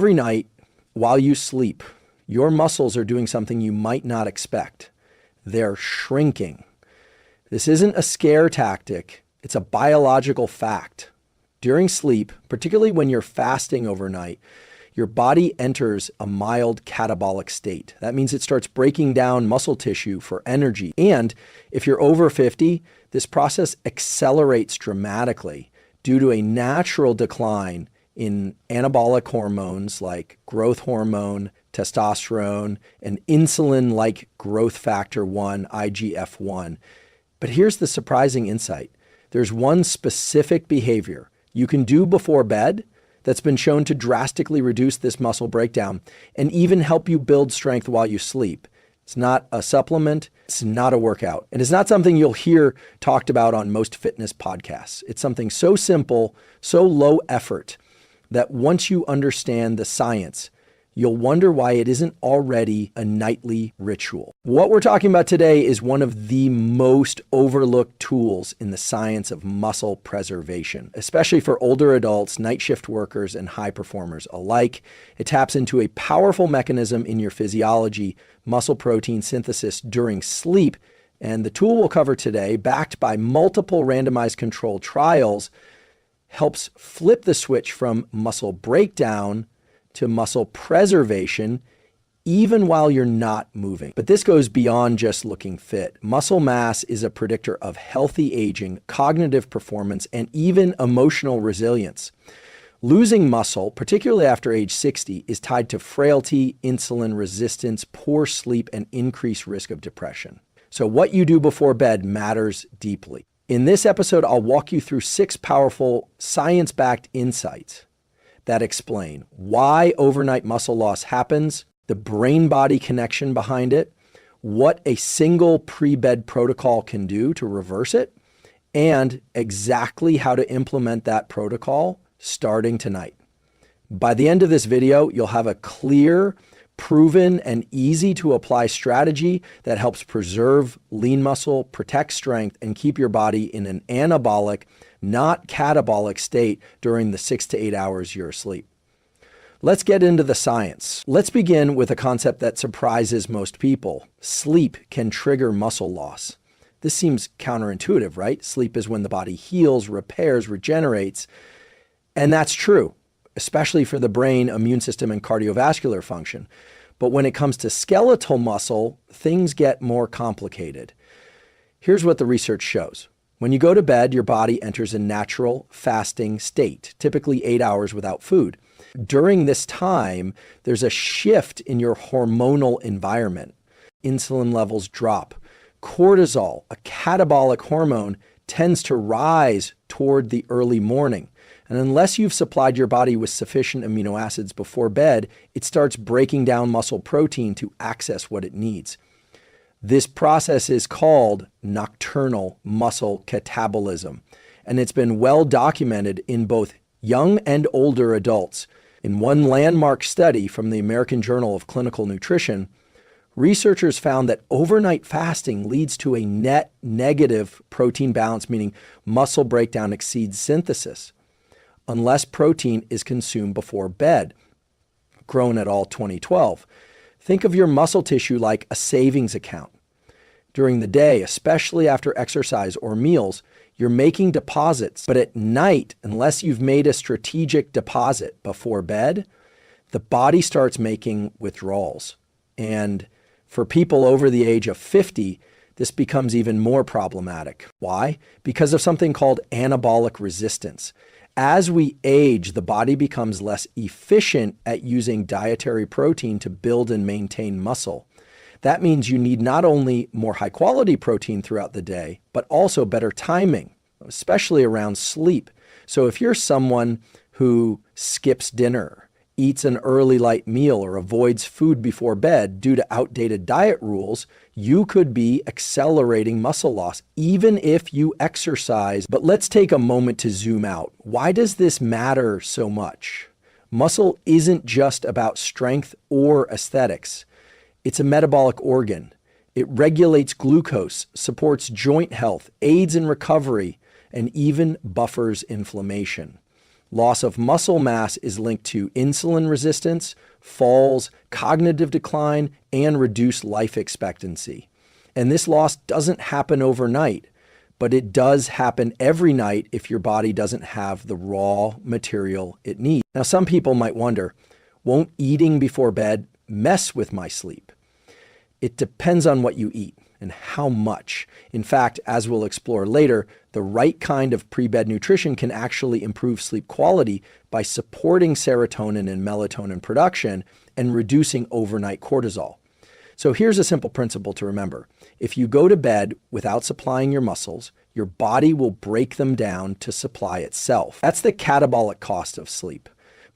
Every night while you sleep, your muscles are doing something you might not expect. They're shrinking. This isn't a scare tactic. It's a biological fact. During sleep, particularly when you're fasting overnight, your body enters a mild catabolic state. That means it starts breaking down muscle tissue for energy. And if you're over 50, this process accelerates dramatically due to a natural decline in anabolic hormones like growth hormone, testosterone, and insulin-like growth factor 1, IGF-1. But here's the surprising insight. There's one specific behavior you can do before bed that's been shown to drastically reduce this muscle breakdown and even help you build strength while you sleep. It's not a supplement, it's not a workout, and it's not something you'll hear talked about on most fitness podcasts. It's something so simple, so low effort, that once you understand the science, you'll wonder why it isn't already a nightly ritual. What we're talking about today is one of the most overlooked tools in the science of muscle preservation, especially for older adults, night shift workers, and high performers alike. It taps into a powerful mechanism in your physiology, muscle protein synthesis during sleep. And the tool we'll cover today, backed by multiple randomized controlled trials, helps flip the switch from muscle breakdown to muscle preservation, even while you're not moving. But this goes beyond just looking fit. Muscle mass is a predictor of healthy aging, cognitive performance, and even emotional resilience. Losing muscle, particularly after age 60, is tied to frailty, insulin resistance, poor sleep, and increased risk of depression. So what you do before bed matters deeply. In this episode, I'll walk you through 6 powerful science-backed insights that explain why overnight muscle loss happens, the brain-body connection behind it, what a single pre-bed protocol can do to reverse it, and exactly how to implement that protocol starting tonight. By the end of this video, you'll have a clear, proven, and easy to apply strategy that helps preserve lean muscle, protect strength, and keep your body in an anabolic, not catabolic state during the 6 to 8 hours you're asleep. Let's get into the science. Let's begin with a concept that surprises most people. Sleep can trigger muscle loss. This seems counterintuitive, right? Sleep is when the body heals, repairs, regenerates. And that's true, especially for the brain, immune system, and cardiovascular function. But when it comes to skeletal muscle, things get more complicated. Here's what the research shows. When you go to bed, your body enters a natural fasting state, typically 8 hours without food. During this time, there's a shift in your hormonal environment. Insulin levels drop. Cortisol, a catabolic hormone, tends to rise toward the early morning. And unless you've supplied your body with sufficient amino acids before bed, it starts breaking down muscle protein to access what it needs. This process is called nocturnal muscle catabolism, and it's been well documented in both young and older adults. In one landmark study from the American Journal of Clinical Nutrition, researchers found that overnight fasting leads to a net negative protein balance, meaning muscle breakdown exceeds synthesis, unless protein is consumed before bed. Grown et al. 2012. Think of your muscle tissue like a savings account. During the day, especially after exercise or meals, you're making deposits. But at night, unless you've made a strategic deposit before bed, the body starts making withdrawals. And for people over the age of 50, this becomes even more problematic. Why? Because of something called anabolic resistance. As we age, the body becomes less efficient at using dietary protein to build and maintain muscle. That means you need not only more high quality protein throughout the day, but also better timing, especially around sleep. So if you're someone who skips dinner, eats an early light meal, or avoids food before bed due to outdated diet rules, you could be accelerating muscle loss, even if you exercise. But let's take a moment to zoom out. Why does this matter so much? Muscle isn't just about strength or aesthetics. It's a metabolic organ. It regulates glucose, supports joint health, aids in recovery, and even buffers inflammation. Loss of muscle mass is linked to insulin resistance, falls, cognitive decline, and reduced life expectancy. And this loss doesn't happen overnight, but it does happen every night if your body doesn't have the raw material it needs. Now, some people might wonder, won't eating before bed mess with my sleep? It depends on what you eat and how much. In fact, as we'll explore later, the right kind of pre-bed nutrition can actually improve sleep quality by supporting serotonin and melatonin production and reducing overnight cortisol. So here's a simple principle to remember. If you go to bed without supplying your muscles, your body will break them down to supply itself. That's the catabolic cost of sleep.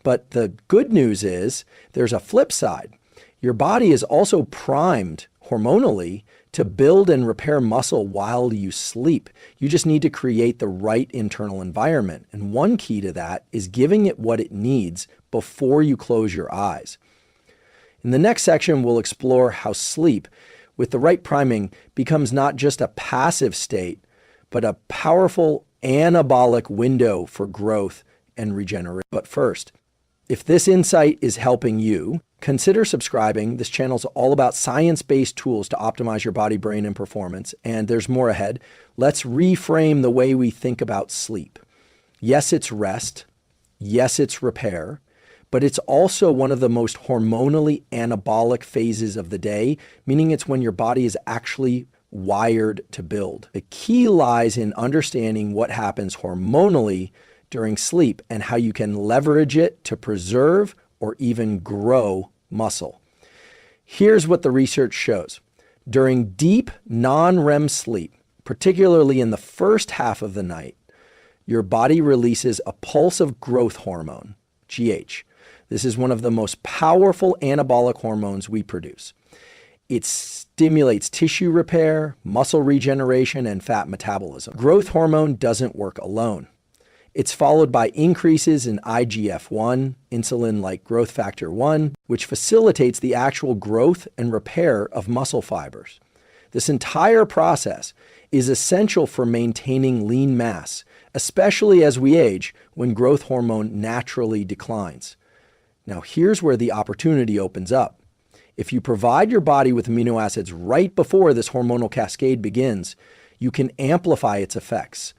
But the good news is there's a flip side. Your body is also primed hormonally to build and repair muscle while you sleep. You just need to create the right internal environment. And one key to that is giving it what it needs before you close your eyes. In the next section, we'll explore how sleep, with the right priming, becomes not just a passive state, but a powerful anabolic window for growth and regeneration. But first, if this insight is helping you, consider subscribing. This channel is all about science-based tools to optimize your body, brain, and performance. And there's more ahead. Let's reframe the way we think about sleep. Yes, it's rest. Yes, it's repair. But it's also one of the most hormonally anabolic phases of the day, meaning it's when your body is actually wired to build. The key lies in understanding what happens hormonally during sleep and how you can leverage it to preserve or even grow muscle. Here's what the research shows. During deep non-REM sleep, particularly in the first half of the night, your body releases a pulse of growth hormone, GH. This is one of the most powerful anabolic hormones we produce. It stimulates tissue repair, muscle regeneration, and fat metabolism. Growth hormone doesn't work alone. It's followed by increases in IGF-1, insulin-like growth factor 1, which facilitates the actual growth and repair of muscle fibers. This entire process is essential for maintaining lean mass, especially as we age when growth hormone naturally declines. Now, here's where the opportunity opens up. If you provide your body with amino acids right before this hormonal cascade begins, you can amplify its effects.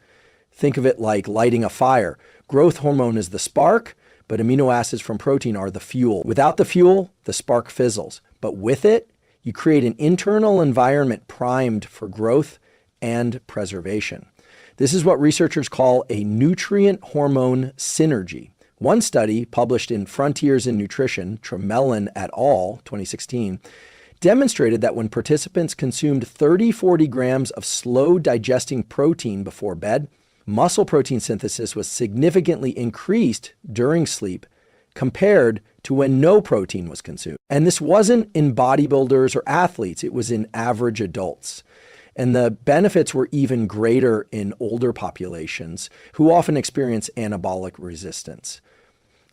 Think of it like lighting a fire. Growth hormone is the spark, but amino acids from protein are the fuel. Without the fuel, the spark fizzles. But with it, you create an internal environment primed for growth and preservation. This is what researchers call a nutrient hormone synergy. One study published in Frontiers in Nutrition, Tremelin et al., 2016, demonstrated that when participants consumed 30-40 grams of slow-digesting protein before bed, muscle protein synthesis was significantly increased during sleep compared to when no protein was consumed. And this wasn't in bodybuilders or athletes, it was in average adults. And the benefits were even greater in older populations who often experience anabolic resistance.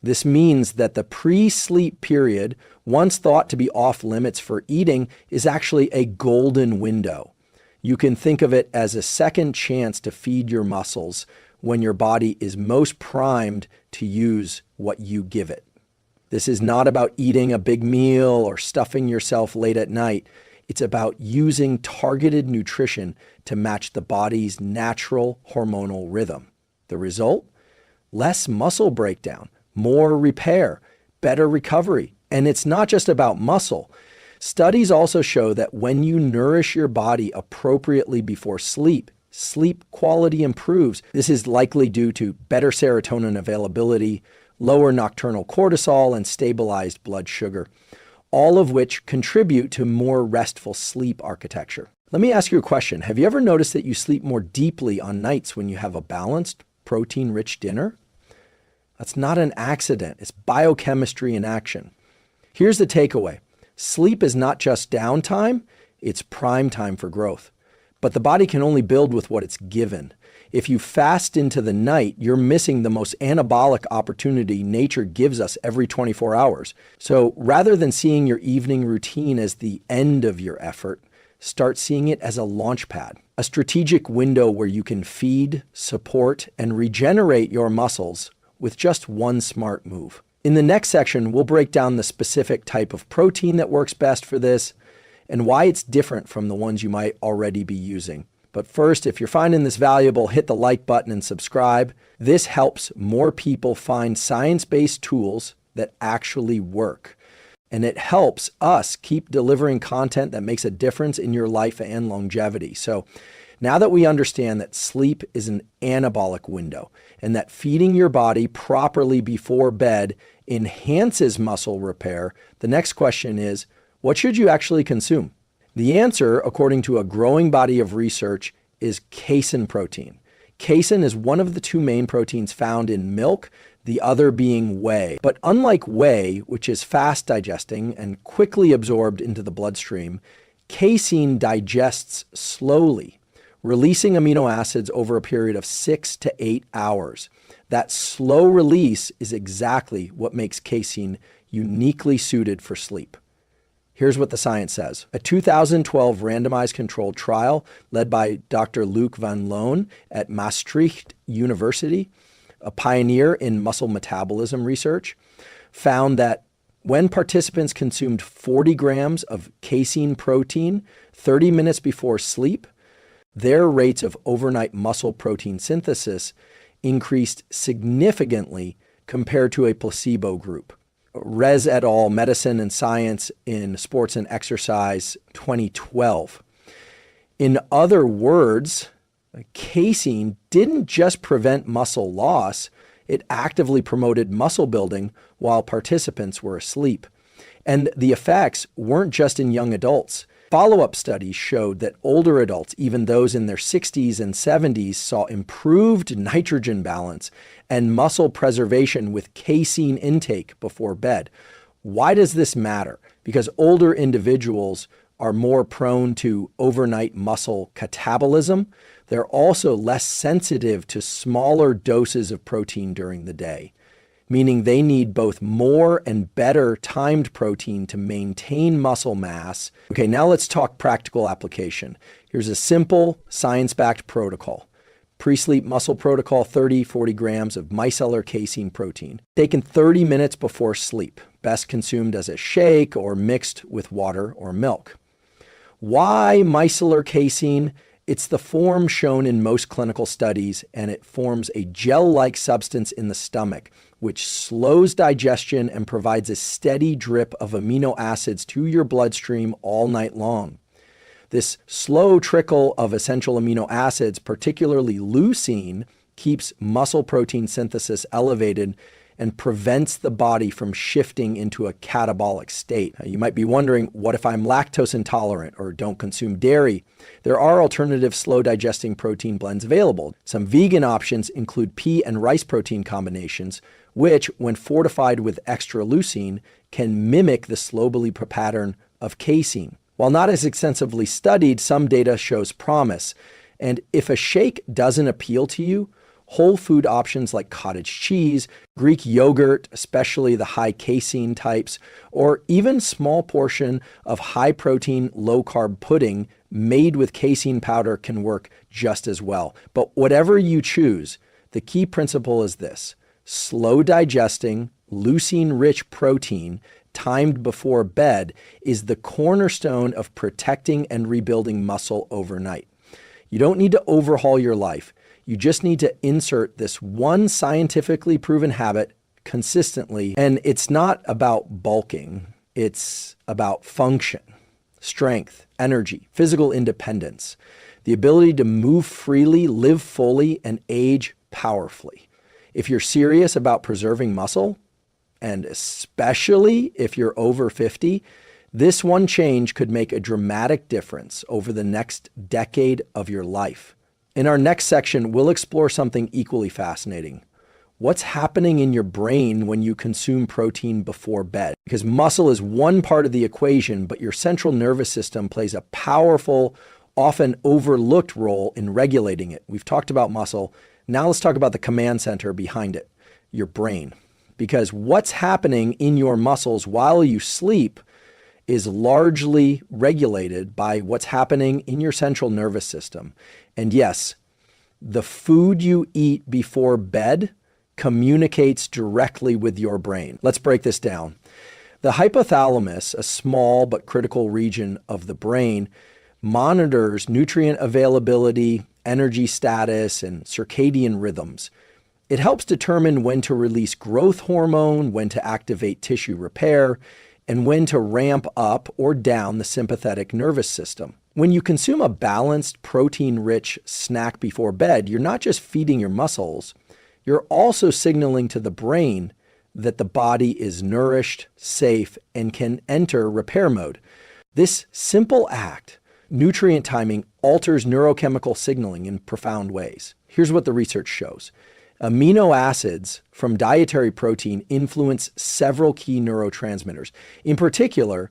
This means that the pre-sleep period, once thought to be off limits for eating, is actually a golden window. You can think of it as a second chance to feed your muscles when your body is most primed to use what you give it. This is not about eating a big meal or stuffing yourself late at night. It's about using targeted nutrition to match the body's natural hormonal rhythm. The result? Less muscle breakdown, more repair, better recovery. And it's not just about muscle. Studies also show that when you nourish your body appropriately before sleep, sleep quality improves. This is likely due to better serotonin availability, lower nocturnal cortisol, and stabilized blood sugar, all of which contribute to more restful sleep architecture. Let me ask you a question. Have you ever noticed that you sleep more deeply on nights when you have a balanced, protein-rich dinner? That's not an accident. It's biochemistry in action. Here's the takeaway. Sleep is not just downtime, it's prime time for growth. But the body can only build with what it's given. If you fast into the night, you're missing the most anabolic opportunity nature gives us every 24 hours. So rather than seeing your evening routine as the end of your effort, start seeing it as a launch pad, a strategic window where you can feed, support, and regenerate your muscles with just one smart move. In the next section, we'll break down the specific type of protein that works best for this and why it's different from the ones you might already be using. But first, if you're finding this valuable, hit the like button and subscribe. This helps more people find science-based tools that actually work. And it helps us keep delivering content that makes a difference in your life and longevity. So now that we understand that sleep is an anabolic window and that feeding your body properly before bed enhances muscle repair, the next question is, what should you actually consume? The answer, according to a growing body of research, is casein protein. Casein is one of the two main proteins found in milk, the other being whey. But unlike whey, which is fast digesting and quickly absorbed into the bloodstream, casein digests slowly, releasing amino acids over a period of 6 to 8 hours. That slow release is exactly what makes casein uniquely suited for sleep. Here's what the science says. A 2012 randomized controlled trial led by Dr. Luc van Loon at Maastricht University, a pioneer in muscle metabolism research, found that when participants consumed 40 grams of casein protein 30 minutes before sleep, their rates of overnight muscle protein synthesis increased significantly compared to a placebo group. Rez et al., Medicine and Science in Sports and Exercise, 2012. In other words, casein didn't just prevent muscle loss, it actively promoted muscle building while participants were asleep. And the effects weren't just in young adults. Follow-up studies showed that older adults, even those in their 60s and 70s, saw improved nitrogen balance and muscle preservation with casein intake before bed. Why does this matter? Because older individuals are more prone to overnight muscle catabolism. They're also less sensitive to smaller doses of protein during the day, meaning they need both more and better timed protein to maintain muscle mass. Okay, now let's talk practical application. Here's a simple science-backed protocol. Pre-sleep muscle protocol, 40 grams of micellar casein protein, taken 30 minutes before sleep, best consumed as a shake or mixed with water or milk. Why micellar casein? It's the form shown in most clinical studies, and it forms a gel-like substance in the stomach, which slows digestion and provides a steady drip of amino acids to your bloodstream all night long. This slow trickle of essential amino acids, particularly leucine, keeps muscle protein synthesis elevated and prevents the body from shifting into a catabolic state. You might be wondering, what if I'm lactose intolerant or don't consume dairy? There are alternative slow digesting protein blends available. Some vegan options include pea and rice protein combinations, which, when fortified with extra leucine, can mimic the slow-release pattern of casein. While not as extensively studied, some data shows promise. And if a shake doesn't appeal to you, whole food options like cottage cheese, Greek yogurt, especially the high casein types, or even small portion of high protein, low carb pudding made with casein powder can work just as well. But whatever you choose, the key principle is this: slow digesting, leucine-rich protein timed before bed is the cornerstone of protecting and rebuilding muscle overnight. You don't need to overhaul your life. You just need to insert this one scientifically proven habit consistently. And it's not about bulking. It's about function, strength, energy, physical independence, the ability to move freely, live fully, and age powerfully. If you're serious about preserving muscle, and especially if you're over 50, this one change could make a dramatic difference over the next decade of your life. In our next section, we'll explore something equally fascinating. What's happening in your brain when you consume protein before bed? Because muscle is one part of the equation, but your central nervous system plays a powerful, often overlooked role in regulating it. We've talked about muscle. Now let's talk about the command center behind it, your brain. Because what's happening in your muscles while you sleep is largely regulated by what's happening in your central nervous system. And yes, the food you eat before bed communicates directly with your brain. Let's break this down. The hypothalamus, a small but critical region of the brain, monitors nutrient availability, energy status, and circadian rhythms. It helps determine when to release growth hormone, when to activate tissue repair, and when to ramp up or down the sympathetic nervous system. When you consume a balanced, protein-rich snack before bed, you're not just feeding your muscles, you're also signaling to the brain that the body is nourished, safe, and can enter repair mode. This simple act, nutrient timing, alters neurochemical signaling in profound ways. Here's what the research shows. Amino acids from dietary protein influence several key neurotransmitters. In particular,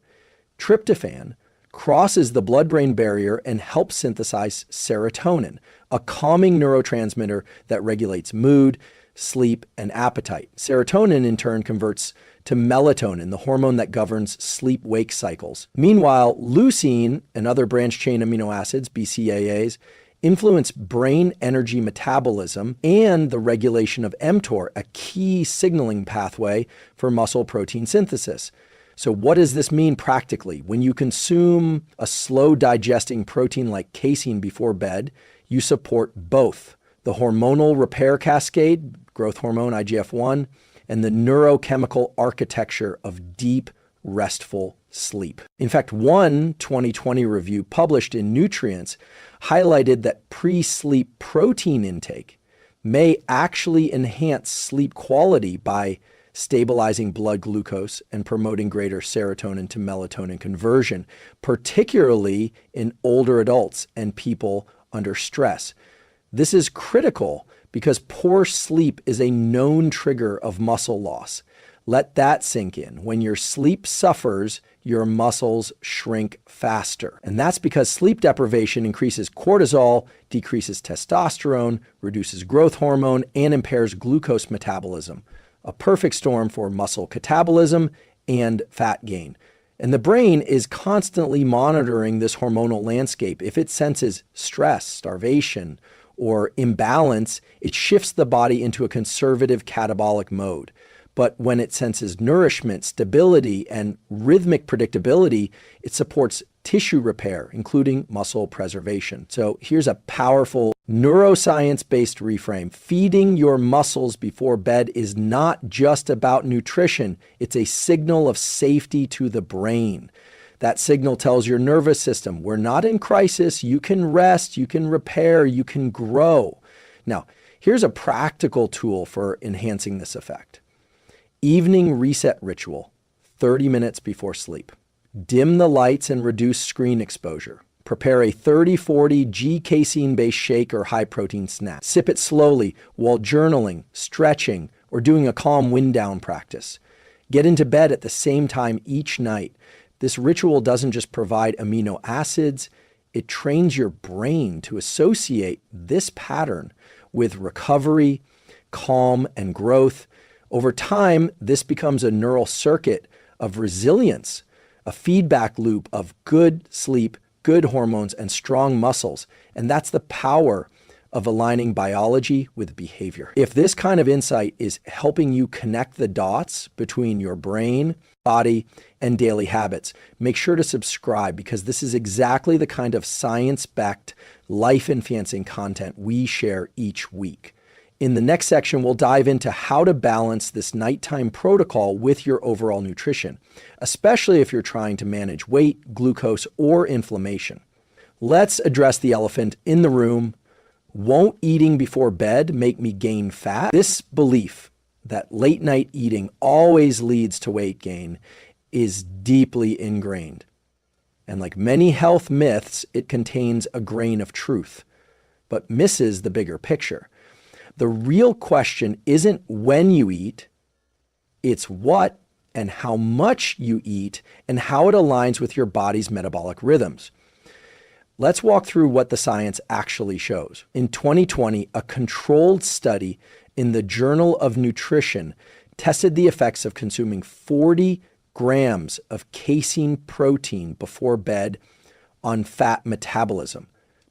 tryptophan crosses the blood-brain barrier and helps synthesize serotonin, a calming neurotransmitter that regulates mood, sleep, and appetite. Serotonin, in turn, converts to melatonin, the hormone that governs sleep-wake cycles. Meanwhile, leucine and other branched-chain amino acids, BCAAs, influence brain energy metabolism and the regulation of mTOR, a key signaling pathway for muscle protein synthesis. So what does this mean practically? When you consume a slow digesting protein like casein before bed, you support both the hormonal repair cascade, growth hormone, IGF-1, and the neurochemical architecture of deep, restful sleep. In fact, one 2020 review published in Nutrients highlighted that pre-sleep protein intake may actually enhance sleep quality by stabilizing blood glucose and promoting greater serotonin to melatonin conversion, particularly in older adults and people under stress. This is critical because poor sleep is a known trigger of muscle loss. Let that sink in. When your sleep suffers, your muscles shrink faster. And that's because sleep deprivation increases cortisol, decreases testosterone, reduces growth hormone, and impairs glucose metabolism. A perfect storm for muscle catabolism and fat gain. And the brain is constantly monitoring this hormonal landscape. If it senses stress, starvation, or imbalance, it shifts the body into a conservative catabolic mode. But when it senses nourishment, stability, and rhythmic predictability, it supports tissue repair, including muscle preservation. So here's a powerful neuroscience-based reframe. Feeding your muscles before bed is not just about nutrition. It's a signal of safety to the brain. That signal tells your nervous system, we're not in crisis. You can rest, you can repair, you can grow. Now, here's a practical tool for enhancing this effect. Evening reset ritual, 30 minutes before sleep. Dim the lights and reduce screen exposure. Prepare a 30-40 G-casein-based shake or high-protein snack. Sip it slowly while journaling, stretching, or doing a calm wind-down practice. Get into bed at the same time each night. This ritual doesn't just provide amino acids, it trains your brain to associate this pattern with recovery, calm, and growth. Over time, this becomes a neural circuit of resilience, a feedback loop of good sleep, good hormones, and strong muscles. And that's the power of aligning biology with behavior. If this kind of insight is helping you connect the dots between your brain, body, and daily habits, make sure to subscribe because this is exactly the kind of science-backed, life-enhancing content we share each week. In the next section, we'll dive into how to balance this nighttime protocol with your overall nutrition, especially if you're trying to manage weight, glucose, or inflammation. Let's address the elephant in the room. Won't eating before bed make me gain fat? This belief that late night eating always leads to weight gain is deeply ingrained. And like many health myths, it contains a grain of truth, but misses the bigger picture. The real question isn't when you eat, it's what and how much you eat and how it aligns with your body's metabolic rhythms. Let's walk through what the science actually shows. In 2020, a controlled study in the Journal of Nutrition tested the effects of consuming 40 grams of casein protein before bed on fat metabolism.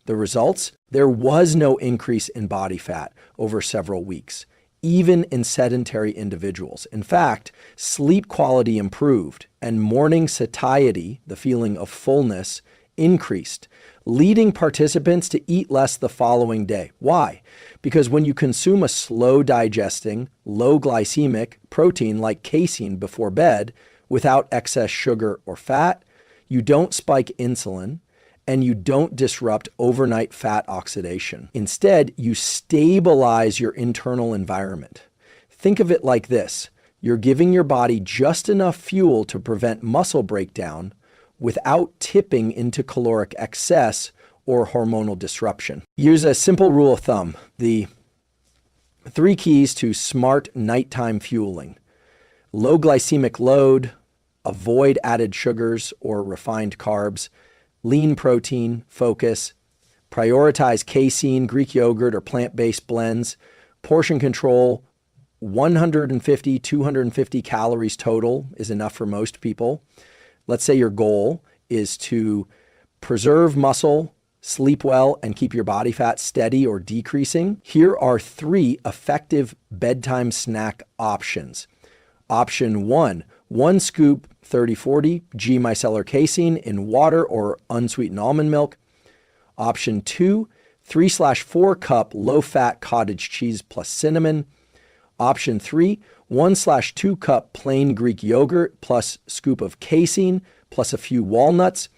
The results? There was no increase in body fat over several weeks, even in sedentary individuals. In fact, sleep quality improved and morning satiety, the feeling of fullness, increased, leading participants to eat less the following day. Why? Because when you consume a slow digesting, low glycemic protein like casein before bed without excess sugar or fat, you don't spike insulin and you don't disrupt overnight fat oxidation. Instead, you stabilize your internal environment. Think of it like this. You're giving your body just enough fuel to prevent muscle breakdown without tipping into caloric excess or hormonal disruption. Use a simple rule of thumb, the 3 keys to smart nighttime fueling. Low glycemic load, avoid added sugars or refined carbs, lean protein, focus, prioritize casein, Greek yogurt, or plant-based blends, portion control, 150, 250 calories total is enough for most people. Let's say your goal is to preserve muscle, sleep well, and keep your body fat steady or decreasing. Here are 3 effective bedtime snack options. Option 1 scoop 30-40 G micellar casein in water or unsweetened almond milk. Option 2, 3/4 cup low-fat cottage cheese plus cinnamon. Option 3, 1/2 cup plain Greek yogurt plus scoop of casein plus a few walnuts.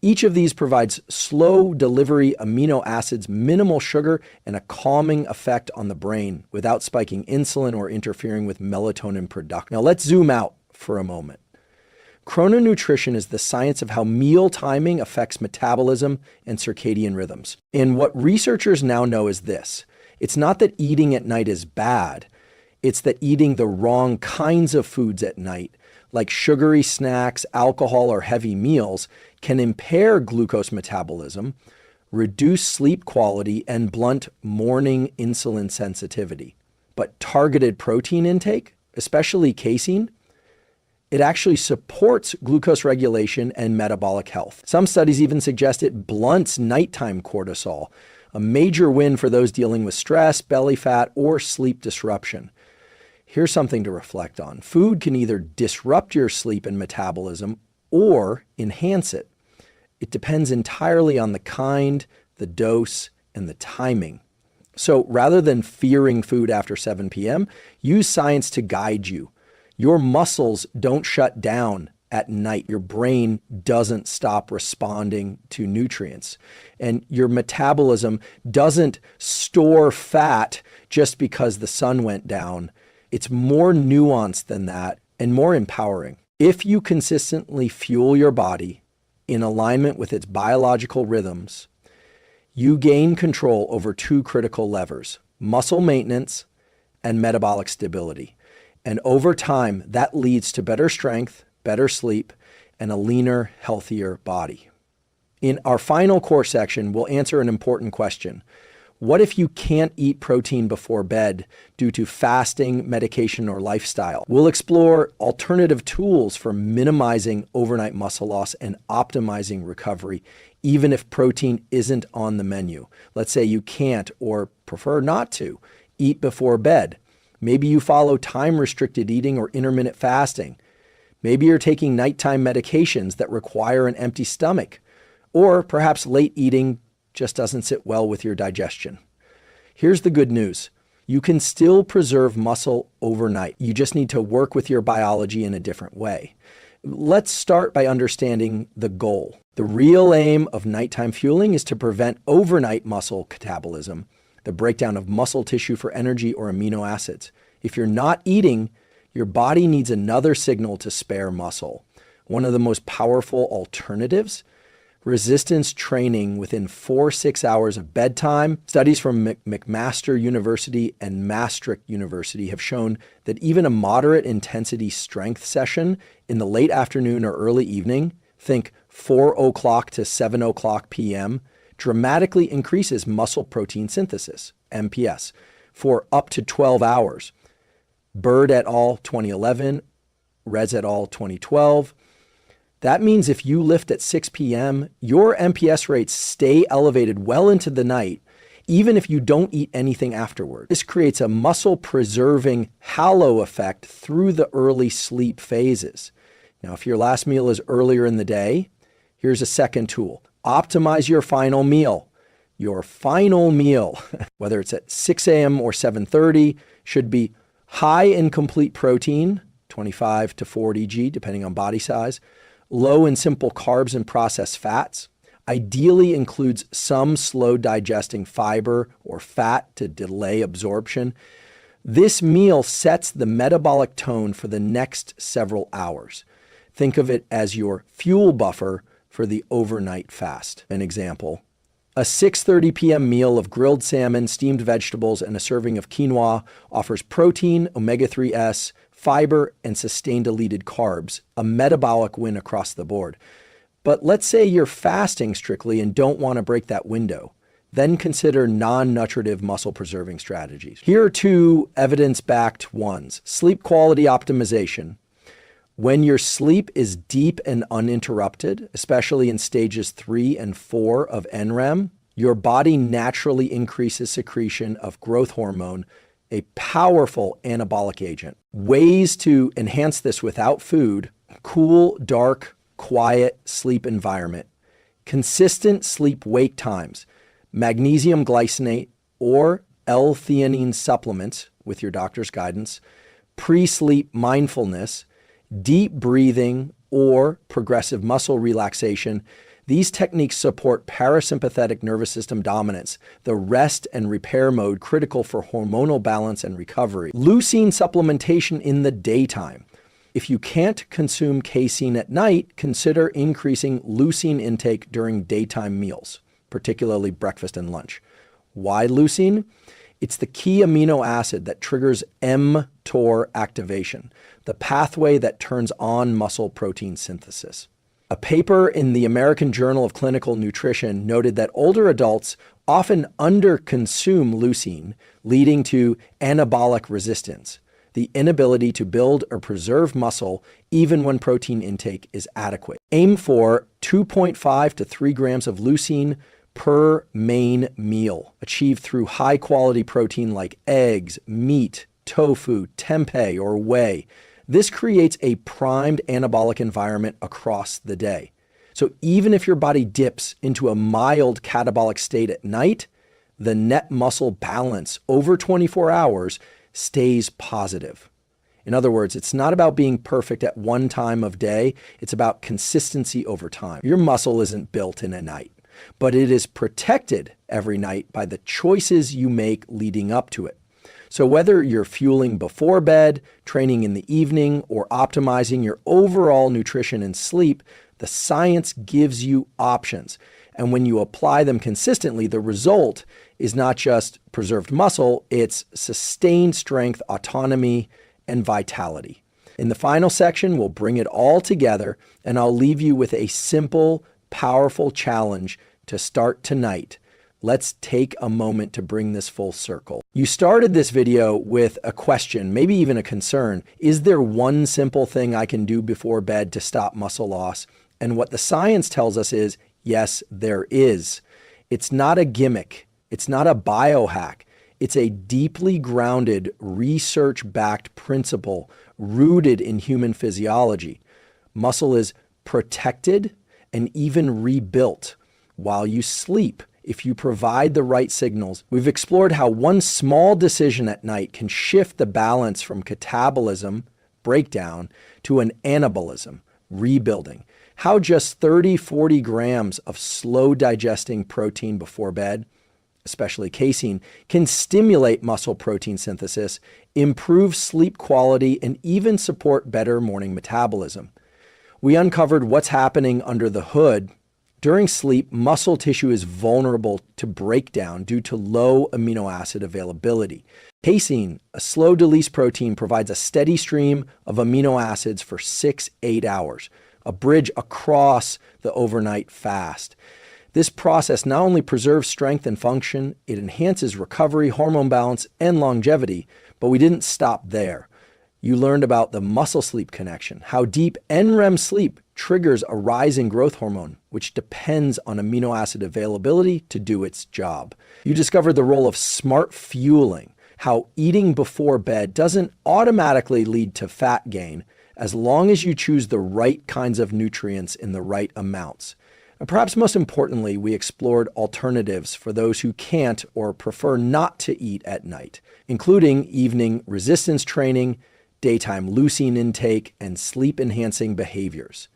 Each of these provides slow delivery amino acids, minimal sugar, and a calming effect on the brain without spiking insulin or interfering with melatonin production. Now let's zoom out for a moment. Chrononutrition is the science of how meal timing affects metabolism and circadian rhythms. And what researchers now know is this. It's not that eating at night is bad. It's that eating the wrong kinds of foods at night, like sugary snacks, alcohol, or heavy meals, can impair glucose metabolism, reduce sleep quality, and blunt morning insulin sensitivity. But targeted protein intake, especially casein, it actually supports glucose regulation and metabolic health. Some studies even suggest it blunts nighttime cortisol, a major win for those dealing with stress, belly fat, or sleep disruption. Here's something to reflect on. Food can either disrupt your sleep and metabolism or enhance it. It depends entirely on the kind, the dose, and the timing. So rather than fearing food after 7 p.m., use science to guide you. Your muscles don't shut down at night. Your brain doesn't stop responding to nutrients. And your metabolism doesn't store fat just because the sun went down. It's more nuanced than that and more empowering. If you consistently fuel your body in alignment with its biological rhythms, you gain control over 2 critical levers: muscle maintenance and metabolic stability. And over time, that leads to better strength, better sleep, and a leaner, healthier body. In our final core section, we'll answer an important question. What if you can't eat protein before bed due to fasting, medication, or lifestyle? We'll explore alternative tools for minimizing overnight muscle loss and optimizing recovery, even if protein isn't on the menu. Let's say you can't, or prefer not to, eat before bed. Maybe you follow time-restricted eating or intermittent fasting. Maybe you're taking nighttime medications that require an empty stomach. Or perhaps late eating just doesn't sit well with your digestion. Here's the good news. You can still preserve muscle overnight. You just need to work with your biology in a different way. Let's start by understanding the goal. The real aim of nighttime fueling is to prevent overnight muscle catabolism, the breakdown of muscle tissue for energy or amino acids. If you're not eating, your body needs another signal to spare muscle. One of the most powerful alternatives, resistance training within 4-6 hours of bedtime. Studies from McMaster University and Maastricht University have shown that even a moderate intensity strength session in the late afternoon or early evening, think 4 o'clock to 7 o'clock p.m., dramatically increases muscle protein synthesis, MPS, for up to 12 hours. Bird et al. 2011, Rez et al. 2012. That means if you lift at 6 p.m., your MPS rates stay elevated well into the night, even if you don't eat anything afterward. This creates a muscle-preserving halo effect through the early sleep phases. Now, if your last meal is earlier in the day, here's a second tool. Optimize your final meal. Your final meal, whether it's at 6 a.m. or 7:30, should be high in complete protein, 25 to 40 g, depending on body size, low in simple carbs and processed fats, ideally includes some slow digesting fiber or fat to delay absorption. This meal sets the metabolic tone for the next several hours. Think of it as your fuel buffer for the overnight fast. An example, a 6:30 p.m. meal of grilled salmon, steamed vegetables, and a serving of quinoa offers protein, omega-3s, fiber, and sustained deleted carbs, a metabolic win across the board. But let's say you're fasting strictly and don't want to break that window. Then consider non-nutritive muscle-preserving strategies. Here are two evidence-backed ones. Sleep quality optimization. When your sleep is deep and uninterrupted, especially in stages 3 and 4 of NREM, your body naturally increases secretion of growth hormone, a powerful anabolic agent. Ways to enhance this without food: cool, dark, quiet sleep environment, consistent sleep-wake times, magnesium glycinate or L-theanine supplements with your doctor's guidance, pre-sleep mindfulness, deep breathing, or progressive muscle relaxation. These techniques support parasympathetic nervous system dominance, the rest and repair mode critical for hormonal balance and recovery. Leucine supplementation in the daytime. If you can't consume casein at night, consider increasing leucine intake during daytime meals, particularly breakfast and lunch. Why leucine? It's the key amino acid that triggers mTOR activation, the pathway that turns on muscle protein synthesis. A paper in the American Journal of Clinical Nutrition noted that older adults often underconsume leucine, leading to anabolic resistance, the inability to build or preserve muscle even when protein intake is adequate. Aim for 2.5 to 3 grams of leucine per main meal, achieved through high-quality protein like eggs, meat, tofu, tempeh, or whey. This creates a primed anabolic environment across the day. So even if your body dips into a mild catabolic state at night, the net muscle balance over 24 hours stays positive. In other words, it's not about being perfect at one time of day, it's about consistency over time. Your muscle isn't built in a night, but it is protected every night by the choices you make leading up to it. So whether you're fueling before bed, training in the evening, or optimizing your overall nutrition and sleep, the science gives you options. And when you apply them consistently, the result is not just preserved muscle, it's sustained strength, autonomy, and vitality. In the final section, we'll bring it all together, and I'll leave you with a simple, powerful challenge to start tonight. Let's take a moment to bring this full circle. You started this video with a question, maybe even a concern. Is there one simple thing I can do before bed to stop muscle loss? And what the science tells us is, yes, there is. It's not a gimmick. It's not a biohack. It's a deeply grounded, research-backed principle rooted in human physiology. Muscle is protected and even rebuilt while you sleep if you provide the right signals. We've explored how one small decision at night can shift the balance from catabolism, breakdown, to an anabolism, rebuilding. How just 30-40 grams of slow digesting protein before bed, especially casein, can stimulate muscle protein synthesis, improve sleep quality, and even support better morning metabolism. We uncovered what's happening under the hood. During sleep, muscle tissue is vulnerable to breakdown due to low amino acid availability. Casein, a slow-release protein, provides a steady stream of amino acids for 6-8 hours, a bridge across the overnight fast. This process not only preserves strength and function, it enhances recovery, hormone balance, and longevity, but we didn't stop there. You learned about the muscle-sleep connection, how deep NREM sleep triggers a rise in growth hormone, which depends on amino acid availability to do its job. You discovered the role of smart fueling, how eating before bed doesn't automatically lead to fat gain as long as you choose the right kinds of nutrients in the right amounts. And perhaps most importantly, we explored alternatives for those who can't or prefer not to eat at night, including evening resistance training, daytime leucine intake, and sleep-enhancing behaviors.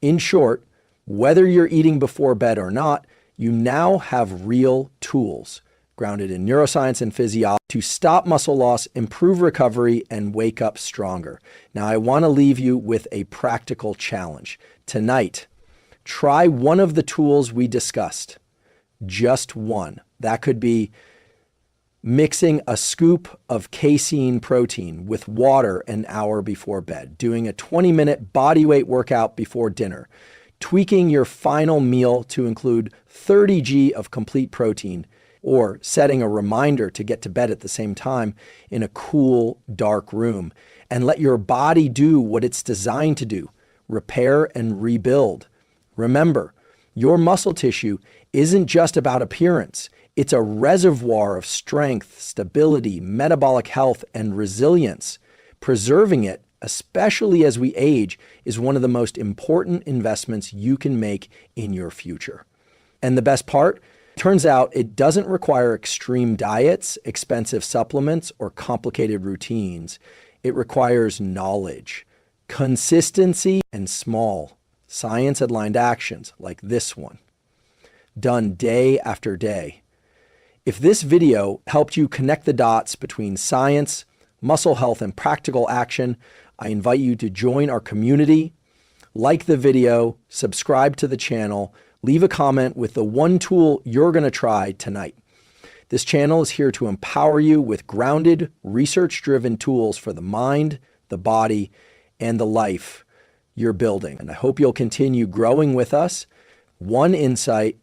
In short, whether you're eating before bed or not, you now have real tools grounded in neuroscience and physiology to stop muscle loss, improve recovery, and wake up stronger. Now, I want to leave you with a practical challenge. Tonight, try one of the tools we discussed. Just one. That could be mixing a scoop of casein protein with water an hour before bed, doing a 20-minute bodyweight workout before dinner, tweaking your final meal to include 30 g of complete protein, or setting a reminder to get to bed at the same time in a cool, dark room, and let your body do what it's designed to do, repair and rebuild. Remember, your muscle tissue isn't just about appearance. It's a reservoir of strength, stability, metabolic health, and resilience. Preserving it, especially as we age, is one of the most important investments you can make in your future. And the best part? Turns out it doesn't require extreme diets, expensive supplements, or complicated routines. It requires knowledge, consistency, and small, science-aligned actions like this one, done day after day. If this video helped you connect the dots between science, muscle health, and practical action, I invite you to join our community, like the video, subscribe to the channel, leave a comment with the one tool you're going to try tonight. This channel is here to empower you with grounded, research-driven tools for the mind, the body, and the life you're building. And I hope you'll continue growing with us, one insight,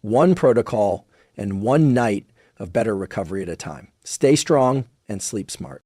one protocol, and one night of better recovery at a time. Stay strong and sleep smart.